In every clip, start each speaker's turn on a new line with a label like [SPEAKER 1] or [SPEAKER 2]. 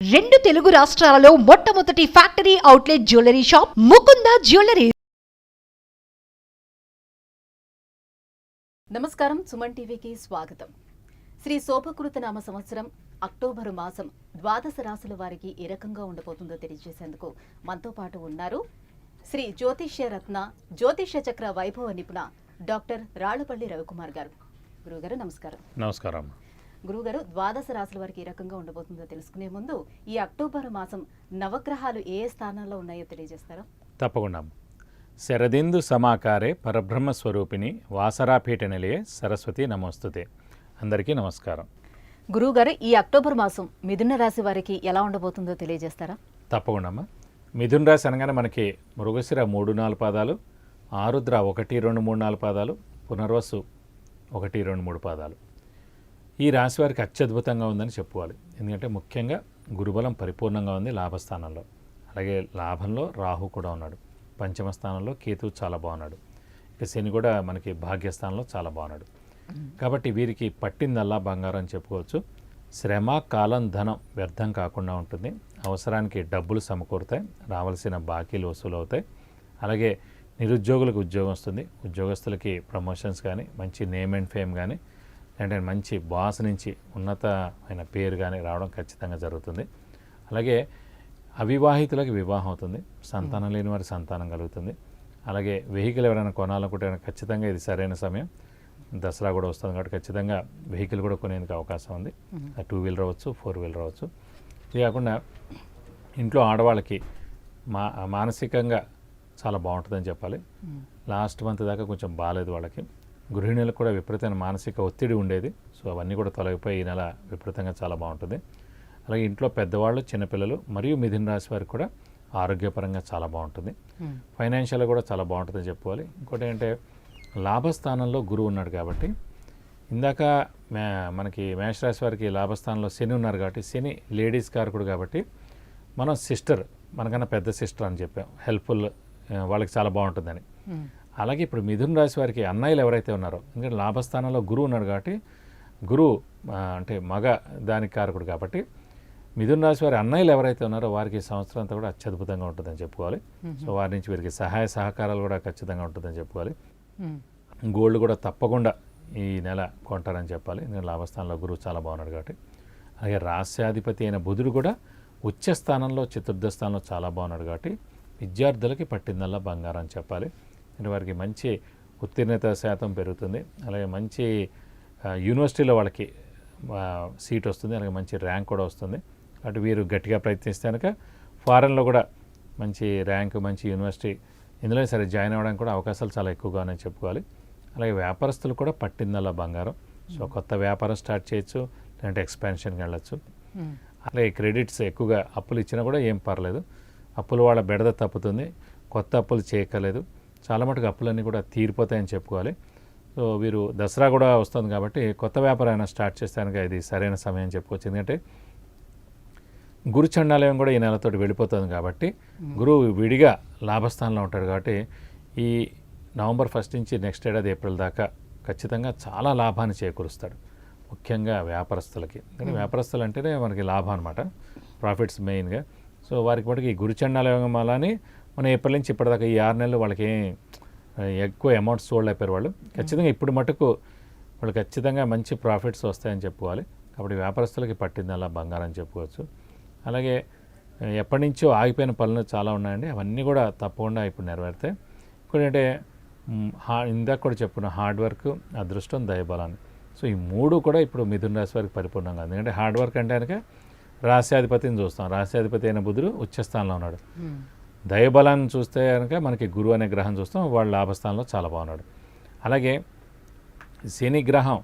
[SPEAKER 1] రెండు తెలుగు రాష్ట్రాలలో మొట్టమొదటి factory outlet jewellery shop Mukunda jewellery.
[SPEAKER 2] నమస్కారం, సుమన్ టీవీకి స్వాగతం. శ్రీ శోభకృత నామ సంవత్సరం అక్టోబరు మాసం ద్వాదశ రాశుల వారికి ఏ రకంగా ఉండబోతుందో తెలియజేసేందుకు మనతో పాటు ఉన్నారు శ్రీ జ్యోతిష్య రత్న జ్యోతిష్య చక్ర వైభవ నిపుణ డాక్టర్ రాళ్లపల్లి రవికుమార్ గారు. గురువుగారు నమస్కారం.
[SPEAKER 3] నమస్కారం.
[SPEAKER 2] గురువుగారు, ద్వాదశ రాశుల వారికి ఏ రకంగా ఉండబోతుందో తెలుసుకునే ముందు ఈ అక్టోబర్ మాసం నవగ్రహాలు ఏ స్థానాల్లో ఉన్నాయో తెలియజేస్తారా?
[SPEAKER 3] తప్పకుండా. శరదిందు సమాకారే పరబ్రహ్మ స్వరూపిణి వాసరాపీఠ నిలయే సరస్వతి నమోస్తుతే. అందరికీ నమస్కారం.
[SPEAKER 2] గురువుగారు, ఈ అక్టోబర్ మాసం మిథున రాశి వారికి ఎలా ఉండబోతుందో తెలియజేస్తారా?
[SPEAKER 3] తప్పకుండా. మిథున రాశి అనగానే మనకి మృగశిర 3-4 పాదాలు, ఆరుద్ర 1-2-3-4 పాదాలు, పునర్వసు 1-2-3 పాదాలు. ఈ రాశి వారికి అత్యద్భుతంగా ఉందని చెప్పుకోవాలి. ఎందుకంటే ముఖ్యంగా గురుబలం పరిపూర్ణంగా ఉంది లాభస్థానంలో. అలాగే లాభంలో రాహు కూడా ఉన్నాడు. పంచమ స్థానంలో కేతువు చాలా బాగున్నాడు. ఇక శని కూడా మనకి భాగ్యస్థానంలో చాలా బాగున్నాడు. కాబట్టి వీరికి పట్టిందల్లా బంగారం అని చెప్పుకోవచ్చు. శ్రమ, కాలం, ధనం వ్యర్థం కాకుండా ఉంటుంది. అవసరానికి డబ్బులు సమకూరుతాయి, రావాల్సిన బాకీలు వసూలు అవుతాయి. అలాగే నిరుద్యోగులకు ఉద్యోగం వస్తుంది. ఉద్యోగస్తులకి ప్రమోషన్స్ కానీ, మంచి నేమ్ అండ్ ఫేమ్ కానీ, అంటే మంచి బాస్ నుంచి ఉన్నతమైన పేరు కానీ రావడం ఖచ్చితంగా జరుగుతుంది. అలాగే అవివాహితులకు వివాహం అవుతుంది. సంతానం లేని వారి సంతానం కలుగుతుంది. అలాగే వెహికల్ ఎవరైనా కొనాలనుకుంటే ఖచ్చితంగా ఇది సరైన సమయం. దసరా కూడా వస్తుంది కాబట్టి ఖచ్చితంగా వెహికల్ కూడా కొనేందుకు అవకాశం ఉంది. 2 వీలర్ అవ్వచ్చు, 4 వీలర్ అవ్వచ్చు. ఇది కాకుండా ఇంట్లో ఆడవాళ్ళకి మానసికంగా చాలా బాగుంటుందని చెప్పాలి. లాస్ట్ మంత్ దాకా కొంచెం బాగాలేదు వాళ్ళకి. గృహిణులకు కూడా విపరీతమైన మానసిక ఒత్తిడి ఉండేది. సో అవన్నీ కూడా తొలగిపోయి ఈ నెల విపరీతంగా చాలా బాగుంటుంది. అలాగే ఇంట్లో పెద్దవాళ్ళు, చిన్నపిల్లలు మరియు మిథున రాశి వారికి కూడా ఆరోగ్యపరంగా చాలా బాగుంటుంది. ఫైనాన్షియల్గా కూడా చాలా బాగుంటుందని చెప్పుకోవాలి. ఇంకోటి ఏంటంటే లాభస్థానంలో గురువు ఉన్నాడు కాబట్టి, ఇందాక మనకి మేషరాశి వారికి లాభస్థానంలో శని ఉన్నారు కాబట్టి, శని లేడీస్ కారకుడు కాబట్టి మనం సిస్టర్, మనకన్నా పెద్ద సిస్టర్ అని చెప్పాం, హెల్ప్ఫుల్, వాళ్ళకి చాలా బాగుంటుందని. అలాగే ఇప్పుడు మిథున రాశి వారికి అన్నయ్యలు ఎవరైతే ఉన్నారో, ఎందుకంటే లాభస్థానంలో గురువు ఉన్నాడు కాబట్టి, గురువు అంటే మగ దానికి కారకుడు కాబట్టి, మిథున రాశి వారి అన్నయ్యలు ఎవరైతే ఉన్నారో వారికి సంవత్సరం అంతా కూడా అత్యద్భుతంగా ఉంటుందని చెప్పుకోవాలి. సో వారి నుంచి వీరికి సహాయ సహకారాలు కూడా ఖచ్చితంగా ఉంటుందని చెప్పుకోవాలి. గోల్డ్ కూడా తప్పకుండా ఈ నెల కొంటారని చెప్పాలి. నేను లాభస్థానంలో గురువు చాలా బాగున్నాడు కాబట్టి. అలాగే రాస్యాధిపతి అయిన బుధుడు కూడా ఉచ్చ స్థానంలో, చతుర్థ స్థానంలో చాలా బాగున్నాడు కాబట్టి విద్యార్థులకి పట్టిందల్లా బంగారం అని చెప్పాలి. అంటే వారికి మంచి ఉత్తీర్ణత శాతం పెరుగుతుంది. అలాగే మంచి యూనివర్సిటీలో వాళ్ళకి సీట్ వస్తుంది. అలాగే మంచి ర్యాంక్ కూడా వస్తుంది. అటు వీరు గట్టిగా ప్రయత్నిస్తే కనుక ఫారెన్లో కూడా మంచి ర్యాంక్, మంచి యూనివర్సిటీ ఇందులో సరే జాయిన్ అవ్వడానికి కూడా అవకాశాలు చాలా ఎక్కువగానే చెప్పుకోవాలి. అలాగే వ్యాపారస్తులు కూడా పట్టిందల్లా బంగారం. సో కొత్త వ్యాపారం స్టార్ట్ చేయొచ్చు, లేదంటే ఎక్స్పాన్షన్కి వెళ్ళచ్చు. అలాగే క్రెడిట్స్ ఎక్కువగా అప్పులు ఇచ్చినా కూడా ఏం పర్లేదు, అప్పులు వాళ్ళ బెడద తప్పుతుంది, కొత్త అప్పులు చేయక్కర్లేదు, చాలా మటుకు అప్పులన్నీ కూడా తీరిపోతాయని చెప్పుకోవాలి. సో వీరు దసరా కూడా వస్తుంది కాబట్టి కొత్త వ్యాపారం స్టార్ట్ చేస్తానికి ఇది సరైన సమయం చెప్పుకోవచ్చు. ఎందుకంటే గురు చండాలయం కూడా ఈ నెలతోటి వెళ్ళిపోతుంది కాబట్టి, గురువు విడిగా లాభస్థానంలో ఉంటాడు కాబట్టి ఈ నవంబర్ 1 నుంచి నెక్స్ట్ ఏడాది ఏప్రిల్ దాకా ఖచ్చితంగా చాలా లాభాన్ని చేకూరుస్తాడు, ముఖ్యంగా వ్యాపారస్తులకి. కానీ వ్యాపారస్తులు అంటేనే మనకి లాభం అనమాట, ప్రాఫిట్స్ మెయిన్గా. సో వారికి మటుకు ఈ గురు చండాలయం అలానే మన ఏప్రిల్ నుంచి ఇప్పటిదాకా ఈ 6 నెలలు వాళ్ళకి ఎక్కువ అమౌంట్స్ సోల్డ్ అయిపోయారు వాళ్ళు. ఖచ్చితంగా ఇప్పుడు మటుకు వాళ్ళు ఖచ్చితంగా మంచి ప్రాఫిట్స్ వస్తాయని చెప్పుకోవాలి. కాబట్టి వ్యాపారస్తులకి పట్టిందల్లా బంగారం అని చెప్పుకోవచ్చు. అలాగే ఎప్పటి నుంచో ఆగిపోయిన పనులు చాలా ఉన్నాయండి, అవన్నీ కూడా తప్పకుండా ఇప్పుడు నెరవేరుతాయి. ఇంకోటంటే ఇందాక కూడా చెప్పుకున్న హార్డ్ వర్క్, అదృష్టం, దైవబలాన్ని. సో ఈ 3 కూడా ఇప్పుడు మిథున రాశి వారికి పరిపూర్ణంగా ఉంది. ఎందుకంటే హార్డ్ వర్క్ అంటే కనుక రాస్యాధిపతిని చూస్తాం, రాస్యాధిపతి అయిన బుధుడు ఉచ్చస్థానంలో ఉన్నాడు. దైవబలాన్ని చూస్తే కనుక మనకి గురువు అనే గ్రహం చూస్తాం, వాళ్ళ లాభస్థానంలో చాలా బాగున్నాడు. అలాగే శని గ్రహం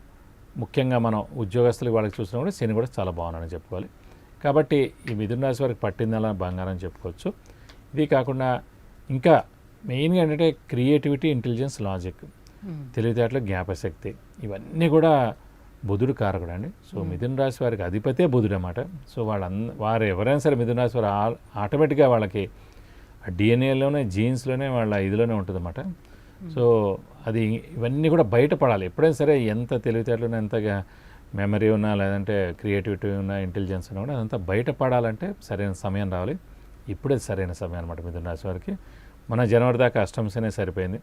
[SPEAKER 3] ముఖ్యంగా మనం ఉద్యోగస్తులకి వాళ్ళకి చూసినా కూడా శని కూడా చాలా బాగున్నాడని చెప్పుకోవాలి. కాబట్టి ఈ మిథున రాశి వారికి పట్టిందలా బంగారం చెప్పుకోవచ్చు. ఇది కాకుండా ఇంకా మెయిన్గా ఏంటంటే క్రియేటివిటీ, ఇంటెలిజెన్స్, లాజిక్, తెలివితేటలు, జ్ఞాపశక్తి, ఇవన్నీ కూడా బుధుడు కారకుడు అండి. సో మిథున రాశి వారికి అధిపతే బుధుడు అన్నమాట. సో వారు ఎవరైనా సరే మిథున రాశి వారు ఆటోమేటిక్గా వాళ్ళకి డిఎన్ఏలోనే, జీన్స్లోనే, వాళ్ళ ఇదిలోనే ఉంటుందన్నమాట. సో అది ఇవన్నీ కూడా బయటపడాలి. ఎప్పుడైనా సరే ఎంత తెలివితేటలోనే, ఎంత మెమరీ ఉన్నా లేదంటే క్రియేటివిటీ ఉన్నా ఇంటెలిజెన్స్ ఉన్నా కూడా అదంతా బయటపడాలంటే సరైన సమయం రావాలి. ఇప్పుడే సరైన సమయం అనమాట మిథున రాశి వారికి. మన జనవరి దాకా అష్టంశనే సరిపోయింది.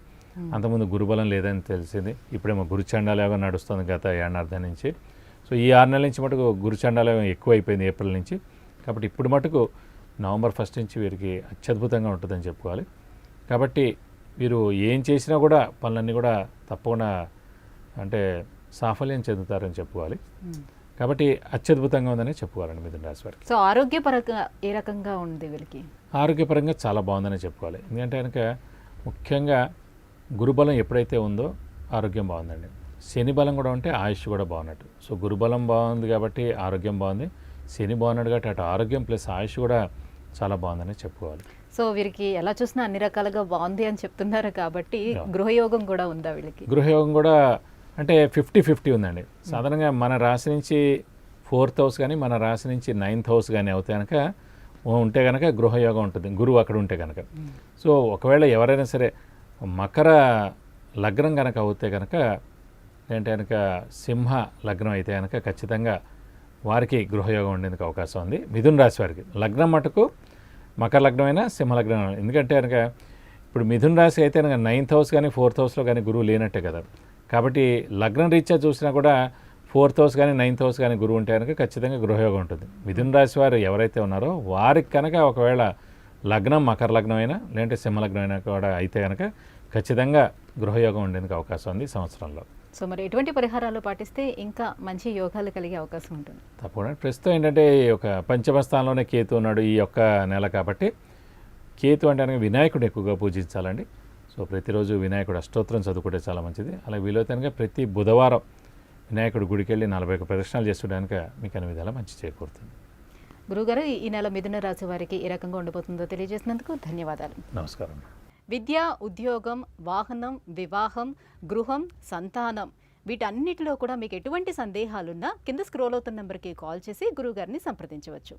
[SPEAKER 3] అంతకుముందు గురుబలం లేదని తెలిసింది. ఇప్పుడేమో గురుచండాలయోగం నడుస్తుంది గత ఏడాది నుంచి. సో ఈ 6 నెలల నుంచి మటుకు గురుచండాలయోగం ఎక్కువ అయిపోయింది ఏప్రిల్ నుంచి. కాబట్టి ఇప్పుడు మటుకు నవంబర్ 1 నుంచి వీరికి అత్యద్భుతంగా ఉంటుందని చెప్పుకోవాలి. కాబట్టి వీరు ఏం చేసినా కూడా పనులన్నీ కూడా తప్పకుండా అంటే సాఫల్యం చెందుతారని చెప్పుకోవాలి. కాబట్టి అత్యద్భుతంగా ఉందని చెప్పుకోవాలండి మిథున రాశి వారికి.
[SPEAKER 2] సో ఆరోగ్యపరంగా ఏ రకంగా ఉంది వీళ్ళకి?
[SPEAKER 3] ఆరోగ్యపరంగా చాలా బాగుందని చెప్పుకోవాలి. ఎందుకంటే కనుక ముఖ్యంగా గురుబలం ఎప్పుడైతే ఉందో ఆరోగ్యం బాగుందండి. శని బలం కూడా ఉంటే ఆయుష్ కూడా బాగున్నట్టు. సో గురుబలం బాగుంది కాబట్టి ఆరోగ్యం బాగుంది. శని బాగున్నాడు కాబట్టి అటు ఆరోగ్యం ప్లస్ ఆయుష్ కూడా చాలా బాగుందని చెప్పుకోవాలి.
[SPEAKER 2] సో వీరికి ఎలా చూసినా అన్ని రకాలుగా బాగుంది అని చెప్తున్నారు కాబట్టి గృహయోగం కూడా ఉందా వీళ్ళకి?
[SPEAKER 3] గృహయోగం కూడా అంటే 50-50 ఉందండి. సాధారణంగా మన రాశి నుంచి 4th హౌస్ కానీ మన రాశి నుంచి 9th హౌస్ కానీ అవుతే కనుక ఉంటే కనుక గృహయోగం ఉంటుంది, గురువు అక్కడ ఉంటే కనుక. సో ఒకవేళ ఎవరైనా సరే మకర లగ్నం కనుక అవుతే కనుక ఏంటంటే కనుక సింహ లగ్నం అయితే కనుక ఖచ్చితంగా వారికి గృహయోగం ఉండేందుకు అవకాశం ఉంది. మిథున రాశి వారికి లగ్నం మటుకు మకర లగ్నం అయినా సింహ లగ్నం. ఎందుకంటే కనుక ఇప్పుడు మిథున రాశి అయితే కనుక 9th హౌస్ కానీ 4th హౌస్లో కానీ గురువు లేనట్టే కదా. కాబట్టి లగ్నం రీత్యా చూసినా కూడా 4th హౌస్ కానీ 9th హౌస్ కానీ గురువు ఉంటే కనుక ఖచ్చితంగా గృహయోగం ఉంటుంది. మిథున రాశి వారు ఎవరైతే ఉన్నారో వారికి కనుక ఒకవేళ లగ్నం మకర లగ్నం అయినా లేదంటే సింహ లగ్నం అయినా కూడా అయితే కనుక ఖచ్చితంగా గృహయోగం ఉండేందుకు అవకాశం ఉంది సంవత్సరంలో.
[SPEAKER 2] సో మరి ఎటువంటి పరిహారాలు పాటిస్తే ఇంకా మంచి యోగాలు కలిగే అవకాశం ఉంటుంది?
[SPEAKER 3] తప్పకుండా. ప్రస్తుతం ఏంటంటే ఈ యొక్క పంచమ స్థానంలోనే కేతు ఉన్నాడు ఈ యొక్క నెల. కాబట్టి కేతు అంటే కనుక వినాయకుడు ఎక్కువగా పూజించాలండి. సో ప్రతిరోజు వినాయకుడు అష్టోత్తరం చదువుకుంటే చాలా మంచిది. అలా వీలైతే కనుక ప్రతి బుధవారం వినాయకుడు గుడికి వెళ్ళి 41 ప్రదక్షిణాలు చేస్తుండడానికి మీకు అన్ని విధాలా మంచి చేకూరుతుంది.
[SPEAKER 2] గురుగారు, ఈ నెల మిథున రాశి వారికి ఏ రకంగా ఉండబోతుందో తెలియజేసినందుకు ధన్యవాదాలు.
[SPEAKER 3] నమస్కారం.
[SPEAKER 2] విద్య, ఉద్యోగం, వాహనం, వివాహం, గృహం, సంతానం వీటన్నిటిలో కూడా మీకు ఎటువంటి సందేహాలున్నా కింద స్క్రోల్ అవుతున్న నెంబర్కి కాల్ చేసి గురువుగారిని సంప్రదించవచ్చు.